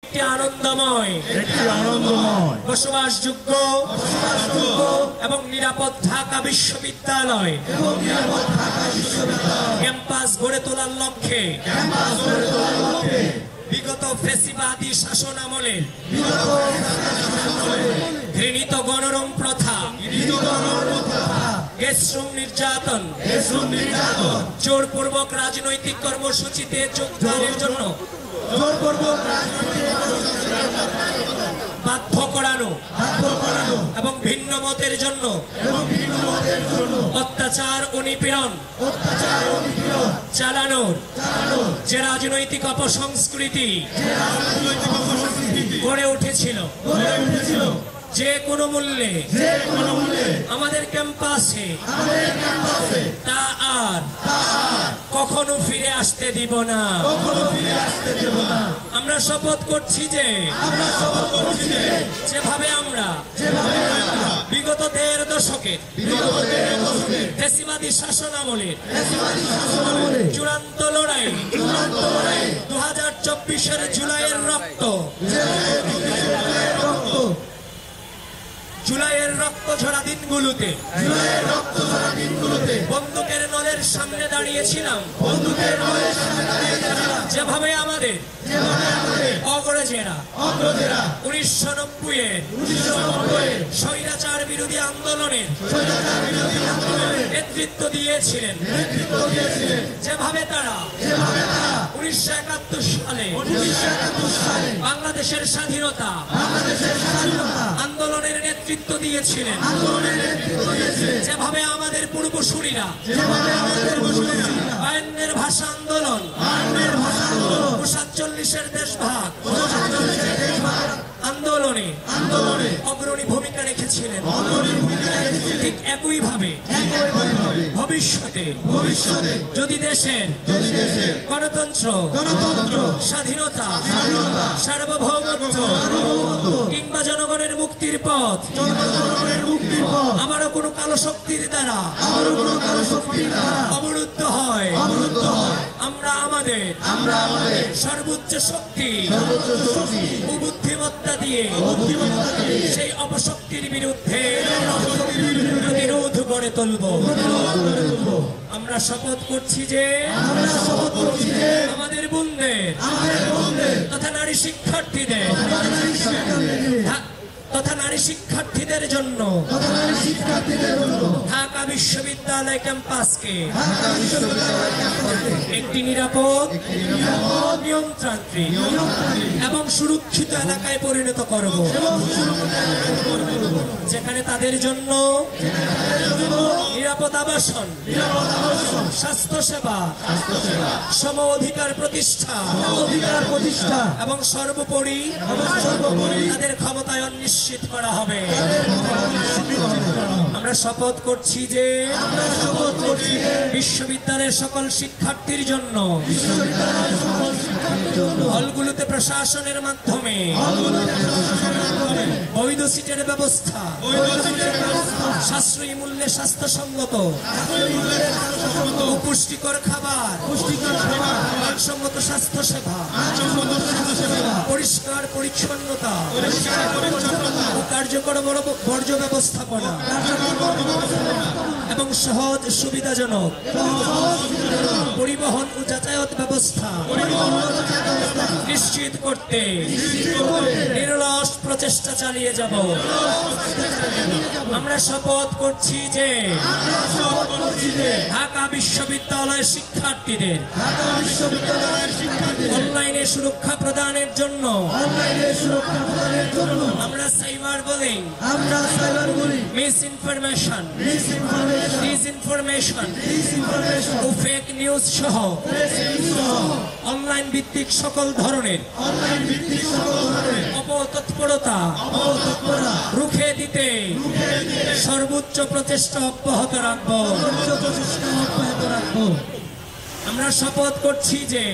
একটি আনন্দময় বসবাসযোগ্য এবং নিরাপদ ঢাকা বিশ্ববিদ্যালয় ক্যাম্পাস গড়ে তোলার লক্ষ্যে বিগত ফ্যাসিবাদী শাসনামলের ঘৃণিত গণরম প্রথা, গ্যাসরুম নির্যাতন, জোরপূর্বক রাজনৈতিক কর্মসূচিতে যোগদানের জন্য বাধ্য করানো এবং ভিন্ন মতের জন্য অত্যাচার ও নিপীড়ন চালানোর যে রাজনৈতিক অপসংস্কৃতি গড়ে উঠেছিল, যে কোনো মূল্যে আমাদের ক্যাম্পাসে তা আর কখনো ফিরে আসতে দিব না। আমরা শপথ করছি যে যেভাবে আমরা বিগত ১.৫ দশকের ফ্যাসিবাদী শাসনামলের চূড়ান্ত লড়াই 2024-এর জুলাইয়ের রক্ত ঝরা দিনগুলোতে বন্দুকের নলের সামনে দাঁড়িয়েছিলাম, যেভাবে আমাদের অগ্রজেরা 1990-এর স্বৈরাচার বিরোধী আন্দোলনের নেতৃত্ব দিয়েছিলেন, যেভাবে তারা 1971 সালে বাংলাদেশের স্বাধীনতা আন্দোলনের নেতৃত্ব দিয়েছিলেন, যেভাবে আমাদের পূর্বসূরীরা আইনের ভাষা আন্দোলন, 47-এর দেশভাগ আন্দোলনে অগ্রণী ভূমিকা রেখেছিলেন। ঠিক একইভাবে ভবিষ্যতে যদি দেশের গণতন্ত্র, স্বাধীনতা, সার্বভৌমত্ব কিংবা জনগণের মুক্তির পথ আমারও কোনো কালো শক্তির দ্বারা অবরুদ্ধ হয়, আমরা আমাদের সর্বোচ্চ শক্তি ও বুদ্ধিমত্তা দিয়ে সেই অপশক্তির বিরুদ্ধে প্রতিরোধ গড়ে তুলব। আমরা শপথ করছি যে আমাদের বোনদের তথা নারী শিক্ষার্থীদের জন্য ঢাকা বিশ্ববিদ্যালয় ক্যাম্পাসকে একটি নিরাপদ, নিয়মতান্ত্রিক এবং সুরক্ষিত এলাকায় পরিণত করব, যেখানে তাদের জন্য নিরাপদ আবাসন, স্বাস্থ্যসেবা, সম অধিকার প্রতিষ্ঠা এবং সর্বোপরি তাদের ক্ষমতায়ন নিশ্চিত করা হবে। আমরা শপথ করছি যে বিশ্ববিদ্যালয়ের সকল শিক্ষার্থীর জন্য হলগুলোতে প্রশাসনের মাধ্যমে বৈধ সিটের ব্যবস্থা, সাশ্রয়ী মূল্যে স্বাস্থ্যসম্মত ও পুষ্টিকর খাবার, মানসম্মত স্বাস্থ্যসেবা, পরিষ্কার পরিচ্ছন্নতা ও কার্যকর বর্জ্য ব্যবস্থাপনা এবং সহজ সুবিধাজনক পরিবহন ও যাতায়াত ব্যবস্থা নিশ্চিত করতে নিরলস প্রচেষ্টা চালিয়ে যাব। আমরা শপথ করছি যে ঢাকা বিশ্ববিদ্যালয়ের শিক্ষার্থীদের অনলাইনে সুরক্ষা প্রদানের জন্য আমরা সাইবার বুলিং, মিসইনফরমেশন, ডিসইনফরমেশন ও ফেক নিউজ সহ অনলাইন ভিত্তিক সকল ধরনের অপতৎপরতা রুখে দিতে সর্বোচ্চ প্রচেষ্টা অব্যাহত রাখব। আমরা শপথ করছি যে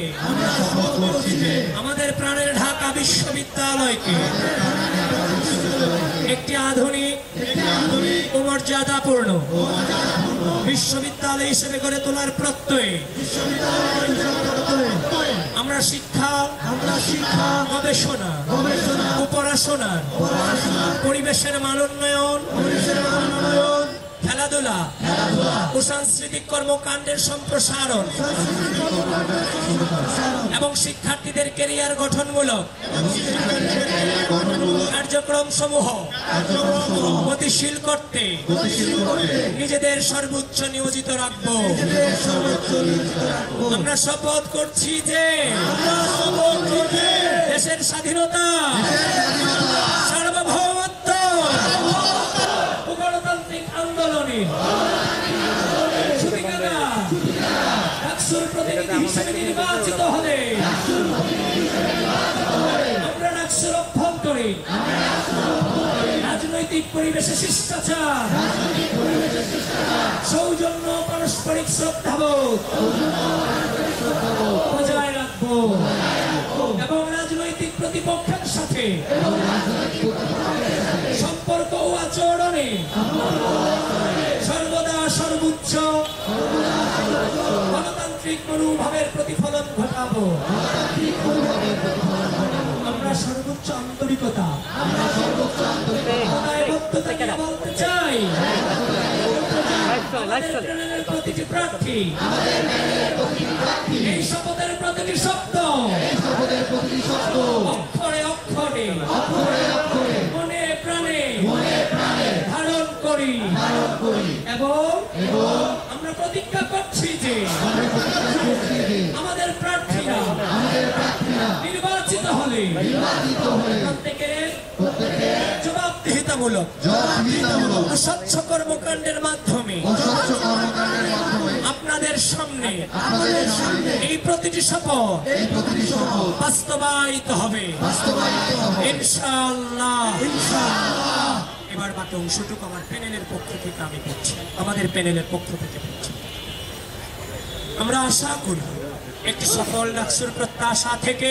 আমাদের প্রাণের ঢাকা বিশ্ববিদ্যালয়কে একটি আধুনিক ও মর্যাদাপূর্ণ বিশ্ববিদ্যালয় হিসেবে গড়ে তোলার প্রত্যয়ে আমরা আমরা শিক্ষা গবেষণা উপাসনা পরিবেশের মান উন্নয়ন খেলাধুলা ও সাংস্কৃতিক কর্মকাণ্ডের সম্প্রসারণ এবং শিক্ষার্থীদের ক্যারিয়ার গঠনমূলক কার্যক্রম সমূহ গতিশীল করতে নিজেদের সর্বোচ্চ নিয়োজিত রাখব। আমরা শপথ করছি যে দেশের স্বাধীনতা সার্বভৌমত্ব গণতান্ত্রিক আন্দোলনে ডাকসুর প্রতিনিধি হিসেবে নির্বাচিত হলে আমরা ডাকসুর অভ্যন্তরে রাজনৈতিক পরিবেশে শিষ্টাচার সৌজন্য পারস্পরিক শ্রদ্ধাবোধ বজায় রাখবো এবং রাজনৈতিক প্রতিপক্ষের সাথে সম্পর্ক ও আচরণে সর্বদা সর্বোচ্চ গণতান্ত্রিক মনোভাবের প্রতিফলন ঘটাবো। আমরা সর্বোচ্চ আন্তরিকতা বলতে চাই প্রতিটি প্রার্থী এই শপথের প্রতিটি শব্দ অক্ষরে অক্ষরে মনে প্রাণে ধারণ করি এবং আমরা প্রতিজ্ঞা করছি যে আমাদের প্রার্থীরা নির্বাচিত হলে প্রত্যেকের জবাবদিহিতামূলক স্বচ্ছ কর্মকাণ্ডের মাধ্যমে আপনাদের সামনে এই প্রতিটি শপথ বাস্তবায়িত হবে ইনশাআল্লাহ। এবার বাকি অংশটুকু আমার প্যানেলের পক্ষ থেকে আমি করছি, আমাদের প্যানেলের পক্ষ থেকে করছি। আমরা আশা করি একটি সফল ডাকসুর প্রত্যাশা থেকে,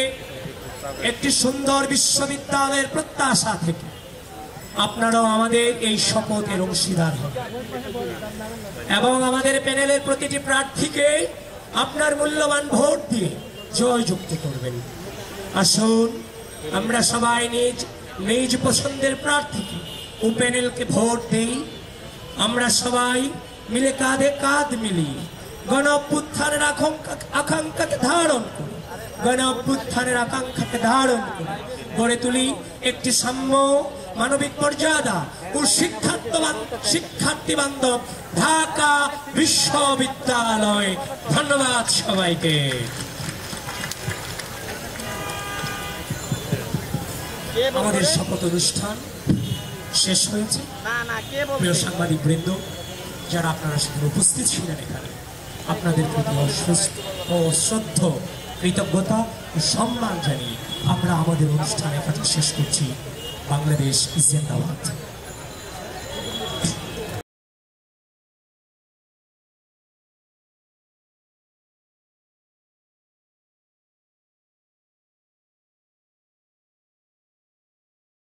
একটি সুন্দর বিশ্ববিদ্যালয়ের প্রত্যাশা থেকে আপনারাও আমাদের এই শপথের অংশীদার হবেন এবং আমাদের প্যানেলের প্রতিটি প্রার্থীকে আপনার মূল্যবান ভোট দিয়ে জয়যুক্ত করবেন। আসুন আমরা সবাই নিজ নিজ পছন্দের প্রার্থীকে ও প্যানেলকে ভোট দেই। আমরা সবাই মিলে কাঁধে কাঁধ মিলিয়ে গণ অভ্যুত্থানের আকাঙ্ক্ষাকে ধারণ করি, গণ অভ্যুত্থানের আকাঙ্ক্ষাকে ধারণ করি গড়ে তুলি একটি সাম্য, মানবিক মর্যাদা ও শিক্ষার্থী বান্ধব ঢাকা বিশ্ববিদ্যালয়। ধন্যবাদ সবাইকে। আমাদের শপথ অনুষ্ঠান শেষ হয়েছে। প্রিয় সাংবাদিক বৃন্দ, যারা আপনারা সেখানে উপস্থিত ছিলেন, এখানে আপনাদের প্রতি অশ্রদ্ধ কৃতজ্ঞতা ও সম্মান জানিয়ে আমরা আমাদের অনুষ্ঠান এখানে শেষ করছি। বাংলাদেশ জিন্দাবাদ।